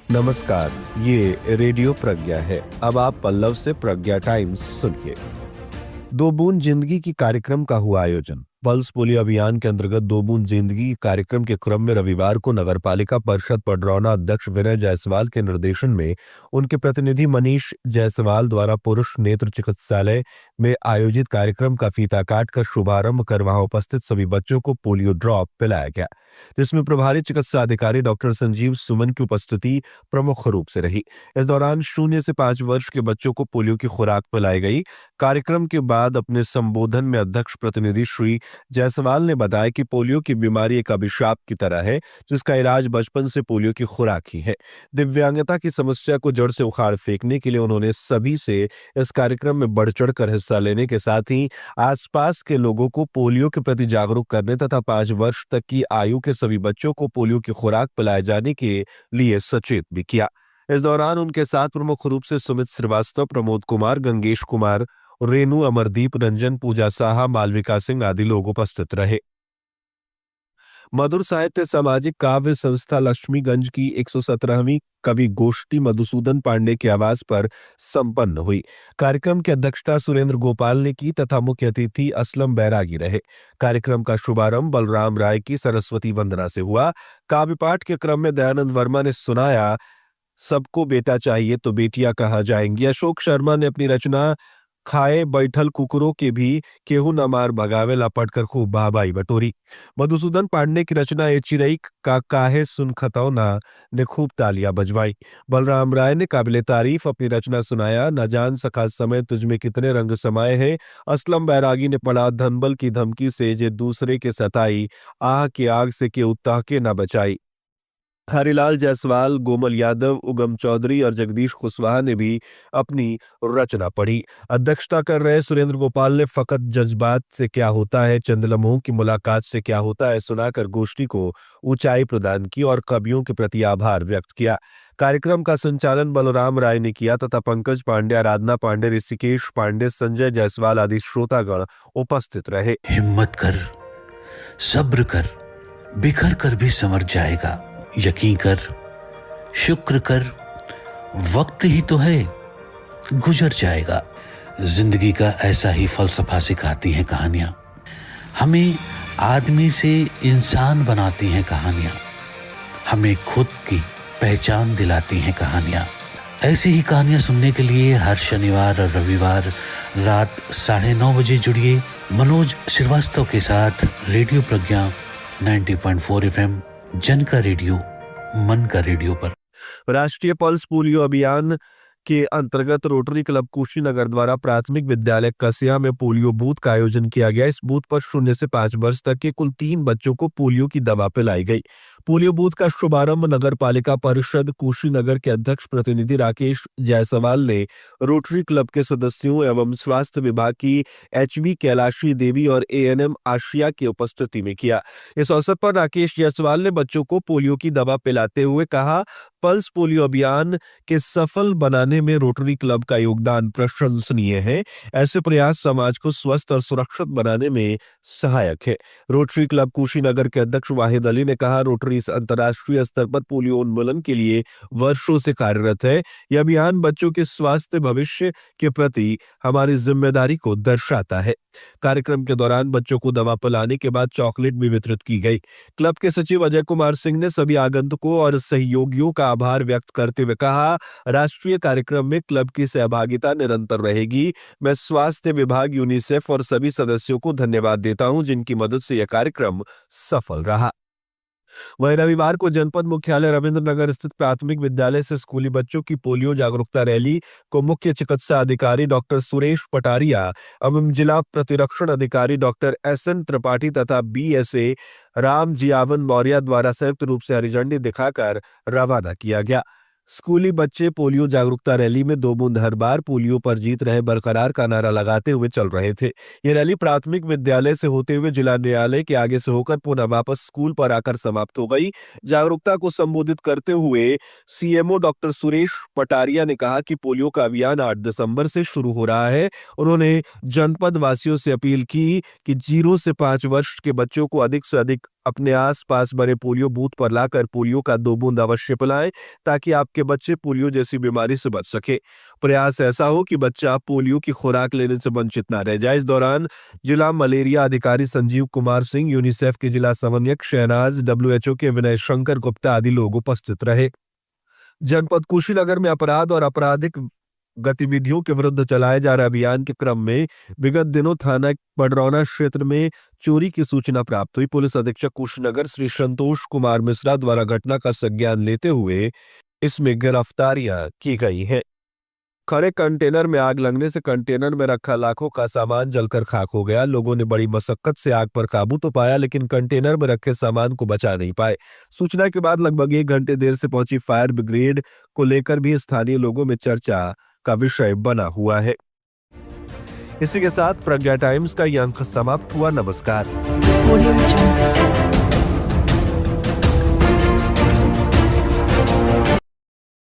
नमस्कार। ये रेडियो प्रज्ञा है। अब आप पल्लव से प्रज्ञा टाइम्स सुनिए। दो बूंद जिंदगी की कार्यक्रम का हुआ आयोजन। पल्स पोलियो अभियान के अंतर्गत दो बूंद जिंदगी कार्यक्रम के क्रम में रविवार को नगरपालिका परिषद पडरौना अध्यक्ष विनय जायसवाल के निर्देशन में उनके प्रतिनिधि मनीष जायसवाल द्वारा पुरुष नेत्र चिकित्सालय में आयोजित कार्यक्रम का फीता काट कर शुभारंभ कर वहां उपस्थित सभी बच्चों को पोलियो ड्रॉप पिलाया गया, जिसमें प्रभारी चिकित्सा अधिकारी डॉक्टर संजीव सुमन की उपस्थिति प्रमुख रूप से रही। इस दौरान 0 से 5 वर्ष के बच्चों को पोलियो की खुराक पिलाई गई। कार्यक्रम के बाद अपने संबोधन में अध्यक्ष प्रतिनिधि श्री जायसवाल ने बताया कि पोलियो की बीमारी एक अभिशाप की तरह है, जिसका इलाज बचपन से पोलियो की खुराक ही है। दिव्यांगता की समस्या को जड़ से उखाड़ फेंकने के लिए उन्होंने सभी से इस कार्यक्रम में बढ़ चढ़कर हिस्सा लेने के साथ ही आसपास के लोगों को पोलियो के प्रति जागरूक करने तथा 5 वर्ष तक की आयु के सभी बच्चों को पोलियो की खुराक पिलाए जाने के लिए सचेत भी किया। इस दौरान उनके साथ प्रमुख रूप से सुमित श्रीवास्तव, प्रमोद कुमार, गंगेश कुमार, रेणु, अमरदीप, रंजन, पूजा साहा, मालविका सिंह आदि लोग उपस्थित रहे। मधुर साहित्य सामाजिक काव्य संस्था लक्ष्मीगंज की 117वीं कवि गोष्ठी मधुसूदन पांडे की आवाज पर संपन्न हुई। कार्यक्रम की अध्यक्षता सुरेंद्र गोपाल ने की तथा मुख्य अतिथि असलम बैरागी रहे। कार्यक्रम का शुभारंभ बलराम राय की सरस्वती वंदना से हुआ। काव्य पाठ के क्रम में दयानंद वर्मा ने सुनाया सबको बेटा चाहिए तो बेटियां कहाँ जाएंगी। अशोक शर्मा ने अपनी रचना खाए बैठल कुकुरों के भी केहू न मार भगावे लपट कर खूब बाबाई बटोरी। मधुसूदन पांडे की रचना ए चिरई का काहे सुन खतौना ने खूब तालियां बजवाई। बलराम राय ने काबिले तारीफ अपनी रचना सुनाया न जान सका समय तुझमें कितने रंग समाये हैं। असलम बैरागी ने पढ़ा धनबल की धमकी से जे दूसरे के सताई, आह की आग से के उत्ताह के न बचाई। हरिलाल जायसवाल, गोमल यादव, उगम चौधरी और जगदीश कुशवाहा ने भी अपनी रचना पढ़ी। अध्यक्षता कर रहे सुरेंद्र गोपाल ने फकत जज्बात से क्या होता है, चंद लम्हों की मुलाकात से क्या होता है सुनाकर गोष्ठी को ऊंचाई प्रदान की और कवियों के प्रति आभार व्यक्त किया। कार्यक्रम का संचालन बलराम राय ने किया तथा पंकज पांडे, आराधना पांडे, ऋषिकेश पांडे, संजय जायसवाल आदि श्रोतागण उपस्थित रहे। हिम्मत कर, सब्र कर, बिखर कर भी संवर जाएगा। यकीन कर, शुक्र कर, वक्त ही तो है, गुजर जाएगा। जिंदगी का ऐसा ही फलसफा सिखाती हैं कहानियां। हमें आदमी से इंसान बनाती हैं कहानियां। हमें खुद की पहचान दिलाती हैं कहानियां। ऐसी ही कहानियां सुनने के लिए हर शनिवार और रविवार रात 9:30 बजे जुड़िए मनोज श्रीवास्तव के साथ रेडियो प्रज्ञा 90.4 FM, जन का रेडियो, मन का रेडियो पर। राष्ट्रीय पल्स पोलियो अभियान के अंतर्गत रोटरी क्लब कुशीनगर द्वारा प्राथमिक विद्यालय कसिया में पोलियो बूथ का आयोजन किया गया। इस बूथ पर 0 से 5 वर्ष तक के कुल 3 बच्चों को पोलियो की दवा पिलाई गई। पोलियो बूथ का शुभारंभ नगर पालिका परिषद कुशीनगर के अध्यक्ष प्रतिनिधि राकेश जायसवाल ने रोटरी क्लब के सदस्यों एवं स्वास्थ्य विभाग की HV कैलाशी देवी और ANM आशिया की उपस्थिति में किया। इस अवसर पर राकेश जायसवाल ने बच्चों को पोलियो की दवा पिलाते हुए कहा, पल्स पोलियो अभियान के सफल बनाने में रोटरी क्लब का योगदान प्रशंसनीय है। ऐसे प्रयास समाज को स्वस्थ और सुरक्षित बनाने में सहायक है। रोटरी क्लब कुशीनगर के अध्यक्ष वाहिद अली ने कहा, रोटरी इस अंतर्राष्ट्रीय स्तर पर पोलियो उन्मूलन के लिए वर्षों से कार्यरत है। यह अभियान बच्चों के स्वास्थ्य भविष्य के प्रति हमारी जिम्मेदारी को दर्शाता है। कार्यक्रम के दौरान बच्चों को दवा पिलाने के बाद चॉकलेट भी वितरित की गई। क्लब के सचिव अजय कुमार सिंह ने सभी आगंतुकों और सहयोगियों का आभार व्यक्त करते हुए कहा, राष्ट्रीय कार्यक्रम में क्लब की सहभागिता निरंतर रहेगी। मैं स्वास्थ्य विभाग, यूनिसेफ और सभी सदस्यों को धन्यवाद देता हूं, जिनकी मदद से यह कार्यक्रम सफल रहा। वहीं रविवार को जनपद मुख्यालय रविंद्र नगर स्थित प्राथमिक विद्यालय से स्कूली बच्चों की पोलियो जागरूकता रैली को मुख्य चिकित्सा अधिकारी डॉक्टर सुरेश पटारिया एवं जिला प्रतिरक्षण अधिकारी डॉक्टर SN त्रिपाठी तथा BSA राम जियावन मौर्य द्वारा संयुक्त रूप से हरी झंडी दिखाकर रवाना किया गया। स्कूली बच्चे पोलियो जागरूकता रैली में 2 बूंद हर बार, पोलियो पर जीत रहे बरकरार का नारा लगाते हुए चल रहे थे। ये रैली प्राथमिक विद्यालय से होते हुए जिला न्यायालय के आगे से होकर पुनः वापस स्कूल पर आकर समाप्त हो गई। जागरूकता को संबोधित करते हुए CMO डॉक्टर सुरेश पटारिया ने कहा कि पोलियो का अभियान 8 दिसंबर से शुरू हो रहा है। उन्होंने जनपद वासियों से अपील की कि 0 से 5 वर्ष के बच्चों को अधिक से अधिक अपने आसपास बने पोलियो बूथ पर लाकर पोलियो का 2 बूंद अवश्य पिलाएं ताकि आपके बच्चे पोलियो जैसी बीमारी से बच सके। प्रयास ऐसा हो कि बच्चा पोलियो की खुराक लेने से वंचित ना रह जाए। इस दौरान जिला मलेरिया अधिकारी संजीव कुमार सिंह, यूनिसेफ के जिला समन्वयक शहनाज, WHO के विनय शंकर गुप्ता आदि लोग उपस्थित रहे। जनपद कुशीनगर में अपराध और आपराधिक गतिविधियों के विरुद्ध चलाए जा रहे अभियान के क्रम में विगत दिनों थाना पडरौना क्षेत्र में चोरी की सूचना प्राप्त हुई। पुलिस अधीक्षक कुशीनगर श्री संतोष कुमार मिश्रा द्वारा घटना का संज्ञान लेते हुए इसमें गिरफ्तारियां की गई हैं। खड़े कंटेनर में आग लगने से कंटेनर में रखा लाखों का सामान जलकर खाक हो गया। लोगों ने बड़ी मशक्कत से आग पर काबू तो पाया, लेकिन कंटेनर में रखे सामान को बचा नहीं पाए। सूचना के बाद लगभग 1 घंटे देर से पहुंची फायर ब्रिगेड को लेकर भी स्थानीय लोगों में चर्चा का विषय बना हुआ है। इसी के साथ प्रज्ञा टाइम्स का यह अंक समाप्त हुआ। नमस्कार।